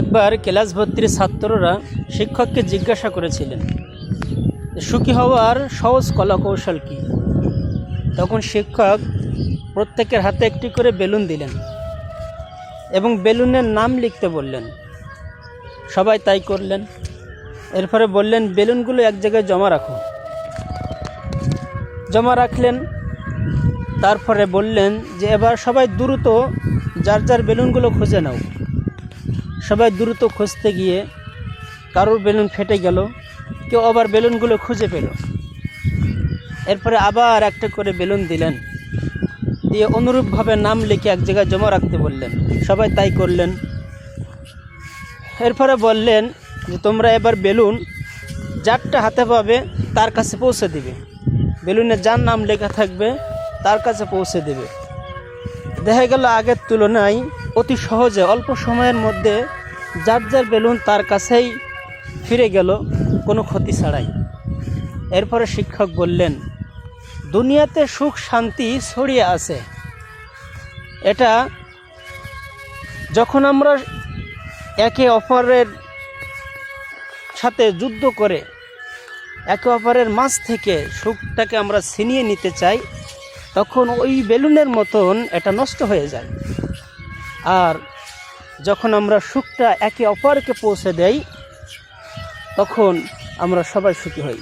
একবার ক্লাস ভর্তির ছাত্ররা শিক্ষককে জিজ্ঞাসা করেছিলেন সুখী হওয়ার সহজ কলাকৌশল কী। তখন শিক্ষক প্রত্যেকের হাতে একটি করে বেলুন দিলেন এবং বেলুনের নাম লিখতে বললেন। সবাই তাই করলেন। এরপরে বললেন বেলুনগুলো এক জায়গায় জমা রাখো। জমা রাখলেন। তারপরে বললেন যে এবার সবাই দ্রুত যার যার বেলুনগুলো খুঁজে নাও। সবাই দ্রুত খুঁজতে গিয়ে কারোর বেলুন ফেটে গেল, কেউ আবার বেলুনগুলো খুঁজে পেল। এরপরে আবার একটা করে বেলুন দিলেন, দিয়ে অনুরূপভাবে নাম লিখে এক জায়গায় জমা রাখতে বললেন। সবাই তাই করলেন। এরপরে বললেন যে তোমরা এবার বেলুন যারটা হাতে পাবে তার কাছে পৌঁছে দিবে। বেলুনে যার নাম লেখা থাকবে তার কাছে পৌঁছে দেবে। দেখা গেল আগের তুলনায় অতি সহজে অল্প সময়ের মধ্যে যার যার বেলুন তার কাছেই ফিরে গেল, কোনো ক্ষতি ছাড়াই। এরপরে শিক্ষক বললেন দুনিয়াতে সুখ শান্তি ছড়িয়ে আছে। এটা যখন আমরা একে অপরের সাথে যুদ্ধ করে একে অপরের মাঝ থেকে সুখটাকে আমরা ছিনিয়ে নিতে চাই, তখন ওই বেলুনের মতন এটা নষ্ট হয়ে যায়। আর যখন আমরা সুখটা একে অপরকে পৌঁছে দেই তখন আমরা সবাই সুখী হই।